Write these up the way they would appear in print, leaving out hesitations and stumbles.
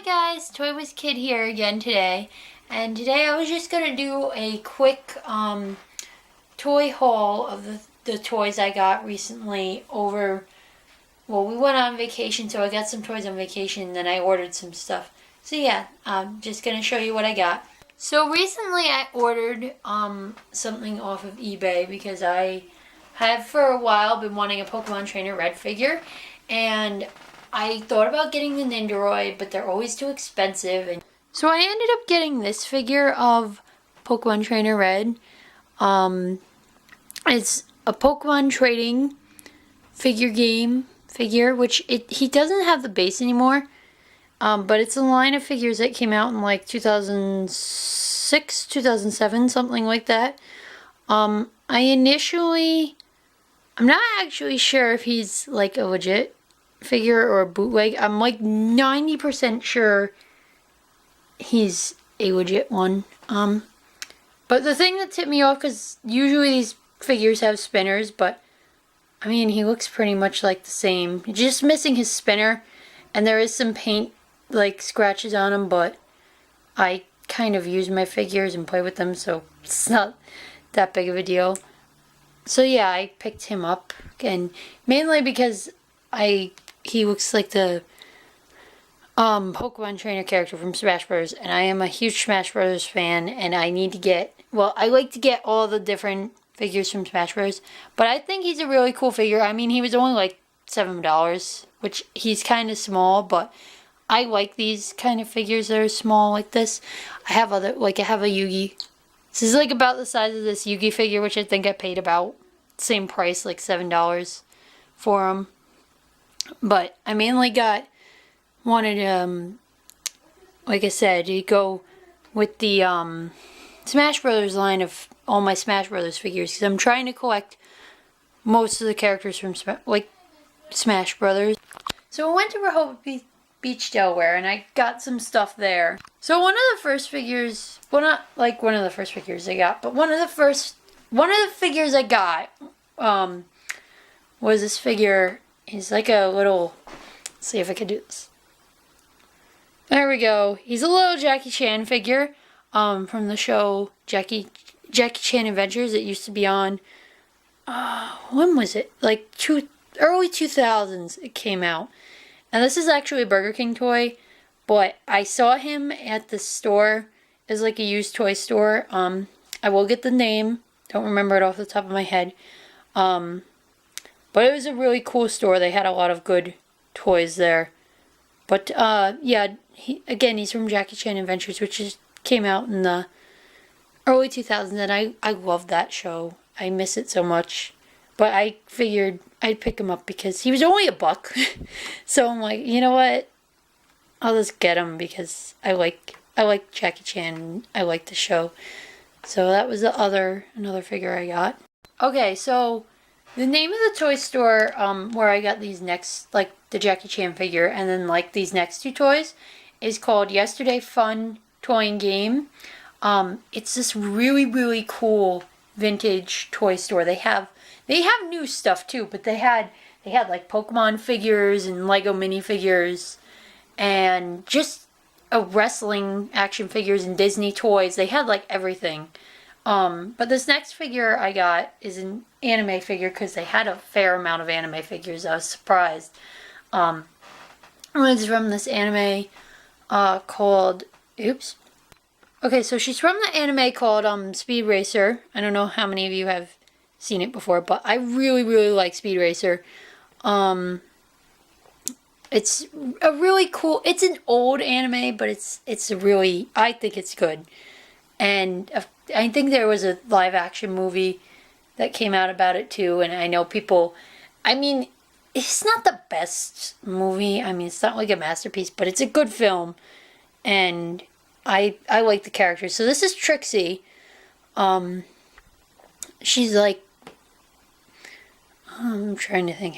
guys, ToyWizKid here again today, and today I was just gonna do a quick toy haul of the toys I got recently over. Well, we went on vacation, so I got some toys on vacation, and then I ordered some stuff. So yeah, I'm just gonna show you what I got. So recently I ordered something off of eBay because I have for a while been wanting a Pokemon Trainer Red figure, and I thought about getting the Nendoroid, but they're always too expensive. And so I ended up getting this figure of Pokemon Trainer Red. It's a Pokemon trading figure, which he doesn't have the base anymore. But it's a line of figures that came out in like 2006, 2007, something like that. I'm not actually sure if he's like a legit figure or a bootleg. I'm like 90% sure he's a legit one. But the thing that tipped me off, because usually these figures have spinners, but I mean, he looks pretty much like the same. Just missing his spinner, and there is some paint like scratches on him, but I kind of use my figures and play with them, so it's not that big of a deal. So yeah, I picked him up, and mainly because he looks like the Pokemon trainer character from Smash Bros. And I am a huge Smash Bros. Fan, and I need to get, well, I like to get all the different figures from Smash Bros. But I think he's a really cool figure. I mean, he was only like $7, which he's kind of small, but I like these kind of figures that are small like this. I have a Yugi. This is like about the size of this Yugi figure, which I think I paid about the same price, like $7 for him. But I mainly wanted, like I said, to go with the Smash Brothers line of all my Smash Brothers figures, because I'm trying to collect most of the characters from Smash Brothers. So I went to Rehoboth Beach, Delaware, and I got some stuff there. So one of the first figures, well, not like one of the first figures I got, but one of the figures I got was this figure. He's like a little, let's see if I can do this. There we go. He's a little Jackie Chan figure from the show Jackie Chan Adventures. It used to be on, when was it? Like early 2000s it came out. And this is actually a Burger King toy, but I saw him at the store. It's like a used toy store. I will get the name. Don't remember it off the top of my head. But it was a really cool store. They had a lot of good toys there. But yeah, he's from Jackie Chan Adventures, which came out in the early 2000s, and I love that show. I miss it so much. But I figured I'd pick him up because he was only $1. So I'm like, you know what? I'll just get him because I like Jackie Chan. I like the show. So that was another figure I got. Okay, so the name of the toy store where I got these next, like the Jackie Chan figure, and then like these next two toys, is called Yesterday Fun Toy and Game. It's this really, really cool vintage toy store. They have new stuff too, but they had like Pokemon figures and Lego minifigures and just wrestling action figures and Disney toys. They had like everything. But this next figure I got is an anime figure because they had a fair amount of anime figures. I was surprised. It's from this anime called, oops. Okay, so she's from the anime called Speed Racer. I don't know how many of you have seen it before, but I really, really like Speed Racer. It's a really cool, it's an old anime, but it's a really, I think it's good. And I think there was a live action movie that came out about it too, and I know people, I mean, it's not the best movie. I mean, it's not like a masterpiece, but it's a good film, and I like the characters. So this is Trixie. She's like, I'm trying to think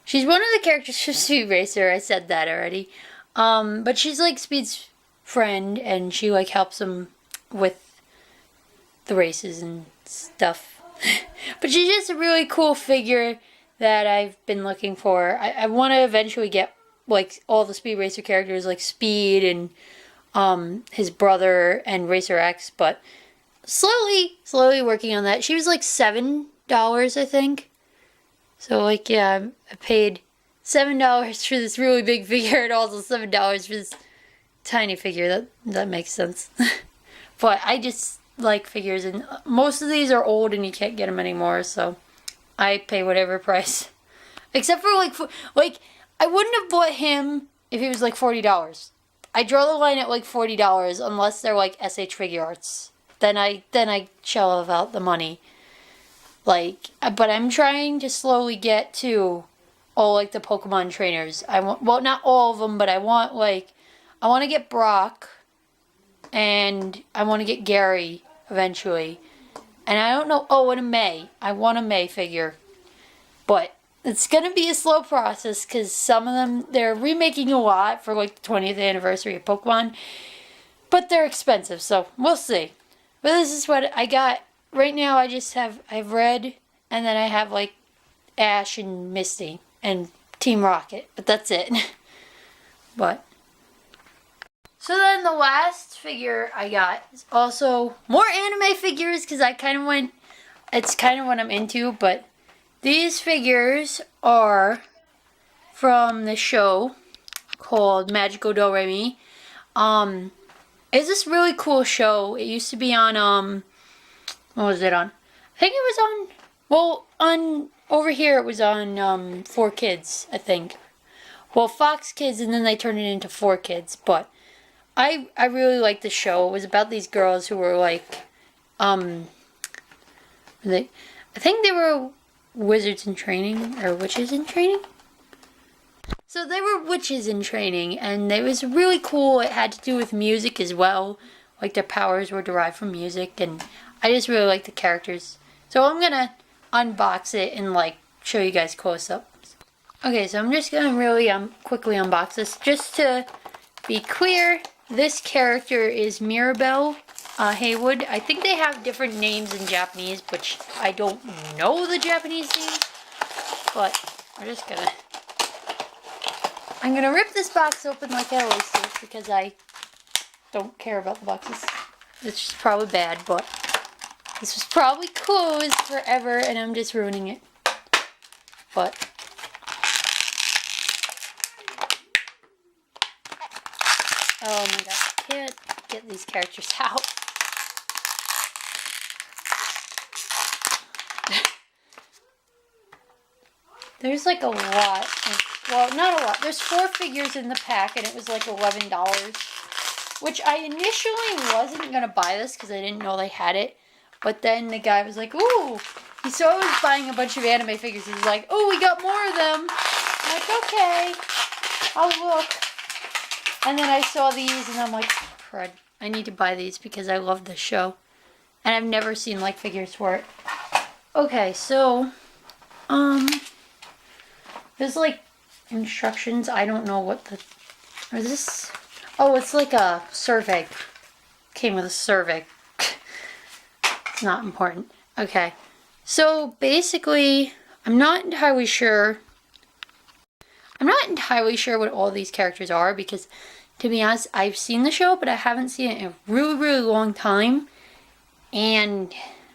she's one of the characters from Speed Racer. I said that already. But she's like Speed's friend, and she like helps him with the races and stuff. But she's just a really cool figure that I've been looking for. I want to eventually get like all the Speed Racer characters, like Speed and his brother and Racer X, but slowly working on that. She was like $7, I think. So like, yeah, I paid $7 for this really big figure and also $7 for this tiny figure. That makes sense. But I just like figures, and most of these are old and you can't get them anymore, so I pay whatever price. Except for like I wouldn't have bought him if he was like $40. I draw the line at like $40 unless they're like SH Figure Arts. Then I shell out the money. Like, but I'm trying to slowly get to all like the Pokemon trainers. I want, well, not all of them, but I want to get Brock, and I want to get Gary eventually. And I don't know. Oh, and a May. I want a May figure, but it's going to be a slow process because some of them, they're remaking a lot for like the 20th anniversary of Pokemon, but they're expensive, so we'll see. But this is what I got. Right now I have Red, and then I have like Ash and Misty and Team Rocket, but that's it. But so then the last figure I got is also more anime figures because I kind of went, it's kind of what I'm into, but these figures are from the show called Magical Do Re Mi. It's this really cool show. It used to be on, what was it on? I think it was on, well, on, over here it was on, 4Kids, I think. Well, Fox Kids, and then they turned it into 4Kids, but I really liked the show. It was about these girls who were like, I think they were wizards in training, or witches in training? So they were witches in training, and it was really cool. It had to do with music as well. Like their powers were derived from music, and I just really like the characters. So I'm gonna unbox it and like show you guys close ups. Okay, so I'm just gonna really quickly unbox this. Just to be clear, this character is Mirabelle Haywood. I think they have different names in Japanese, which I don't know the Japanese names, but I'm gonna rip this box open like I always do because I don't care about the boxes. It's just probably bad, but this was probably closed forever and I'm just ruining it. But oh my gosh, I can't get these characters out. There's like a lot. Well, not a lot. There's 4 figures in the pack and it was like $11. Which I initially wasn't going to buy this because I didn't know they had it. But then the guy was like, ooh. He saw I was buying a bunch of anime figures. He's like, oh, we got more of them. I'm like, okay. I'll look. And then I saw these and I'm like, crud. I need to buy these because I love this show. And I've never seen like figures for it. Okay, so there's like instructions. I don't know what the, or this, oh, it's like a survey. Came with a survey. It's not important. Okay, so basically I'm not entirely sure what all these characters are because, to be honest, I've seen the show, but I haven't seen it in a really, really long time. And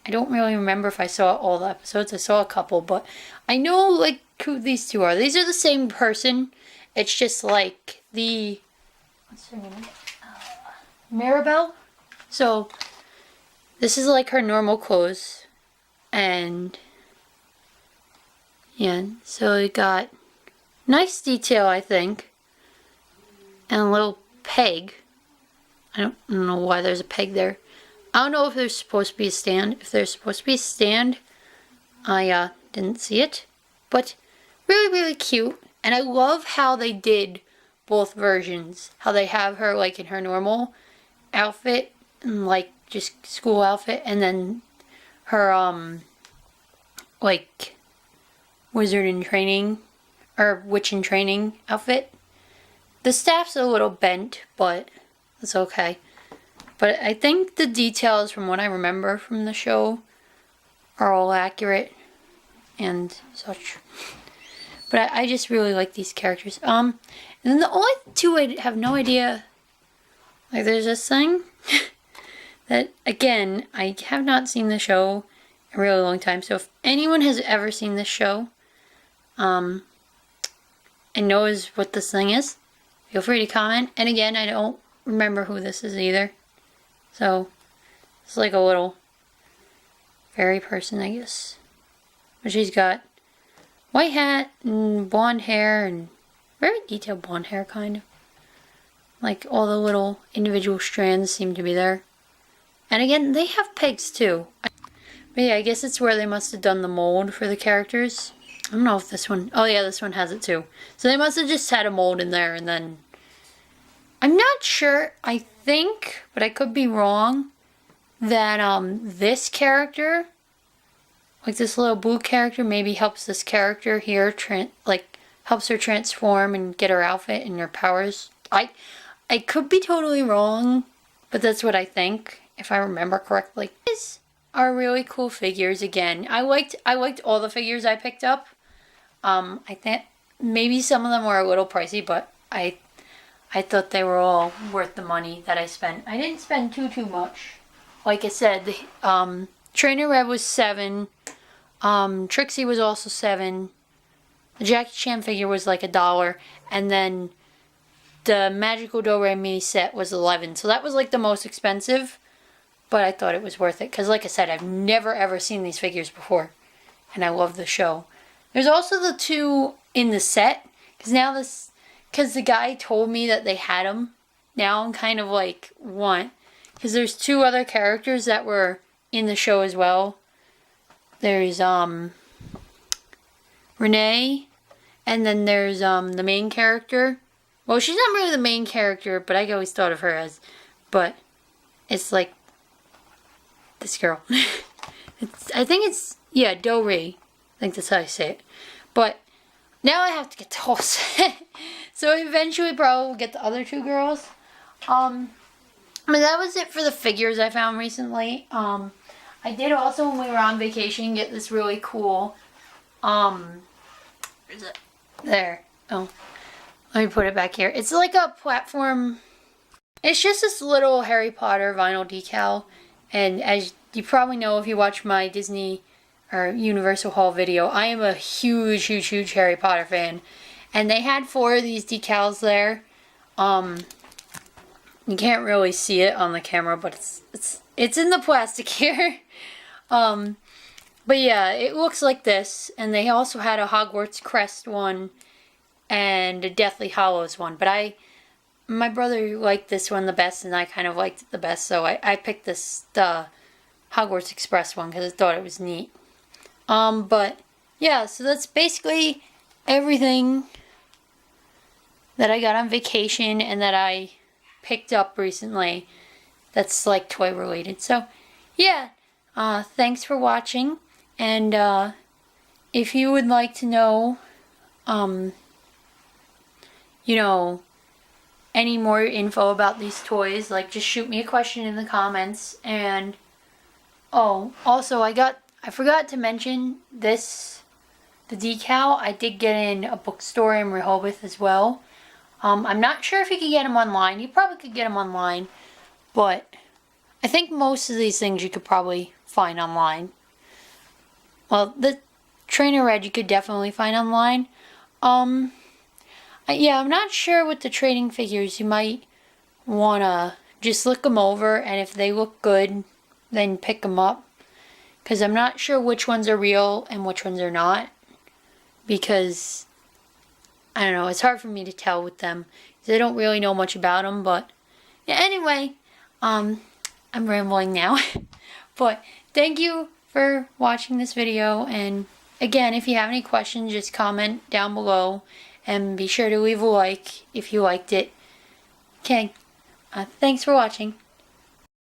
I don't really remember if I saw all the episodes. I saw a couple, but I know, like, who these two are. These are the same person. It's just, like, what's her name? Mirabelle. So, this is, like, her normal clothes. And, yeah, so we got nice detail, I think. And a little peg. I don't know why there's a peg there. I don't know if there's supposed to be a stand. If there's supposed to be a stand, I didn't see it. But really, really cute. And I love how they did both versions. How they have her like in her normal outfit and like just school outfit, and then her like wizard in training or witch in training outfit. The staff's a little bent, but it's okay. But I think the details from what I remember from the show are all accurate and such. But I just really like these characters. And then the only two I have no idea, like there's this thing that, again, I have not seen the show in a really long time. So if anyone has ever seen this show, and knows what this thing is, feel free to comment. And again, I don't remember who this is either. So, it's like a little fairy person, I guess. But she's got white hat and blonde hair, and very detailed blonde hair, kind of. Like all the little individual strands seem to be there. And again, they have pegs too. But yeah, I guess it's where they must have done the mold for the characters. I don't know if this one... Oh yeah, this one has it too. So they must have just had a mold in there and then... I'm not sure. I think, but I could be wrong, that this character, like this little blue character, maybe helps this character here, like helps her transform and get her outfit and her powers. I could be totally wrong, but that's what I think, if I remember correctly. These are really cool figures. Again, I liked all the figures I picked up. I think maybe some of them were a little pricey, but I thought they were all worth the money that I spent. I didn't spend too much. Like I said, the Trainer Red was $7. Trixie was also $7. The Jackie Chan figure was like $1. And then the Magical Do-Re Mi set was $11. So that was like the most expensive. But I thought it was worth it. Because like I said, I've never ever seen these figures before. And I love the show. There's also the two in the set. Because the guy told me that they had them. Now I'm kind of like, want. Because there's two other characters that were in the show as well. There's Renee. And then there's the main character. Well, she's not really the main character, but I always thought of her as. But it's like this girl. I think it's, yeah, Do-Re. I think that's how I say it. But now I have to get the whole set. So eventually probably we'll get the other two girls. But that was it for the figures I found recently. I did also, when we were on vacation, get this really cool, where's it? There. Oh. Let me put it back here. It's like a platform. It's just this little Harry Potter vinyl decal. And as you probably know if you watch my Disney or Universal Haul video, I am a huge Harry Potter fan. And they had 4 of these decals there. You can't really see it on the camera, but it's in the plastic here. But yeah, it looks like this. And they also had a Hogwarts Crest one and a Deathly Hallows one. But my brother liked this one the best, and I kind of liked it the best, so I picked the Hogwarts Express one because I thought it was neat. But yeah, so that's basically everything that I got on vacation and that I picked up recently that's like toy related. So yeah, thanks for watching, and if you would like to know you know, any more info about these toys, like just shoot me a question in the comments. And oh, also I forgot to mention this, the decal I did get in a bookstore in Rehoboth as well. I'm not sure if you could get them online. You probably could get them online, but I think most of these things you could probably find online. Well, the Trainer Red you could definitely find online. Yeah, I'm not sure with the trading figures. You might want to just look them over, and if they look good, then pick them up. Because I'm not sure which ones are real and which ones are not. Because, I don't know, it's hard for me to tell with them. Because I don't really know much about them, but yeah, anyway, I'm rambling now. But thank you for watching this video, and again, if you have any questions, just comment down below. And be sure to leave a like if you liked it. Okay, thanks for watching.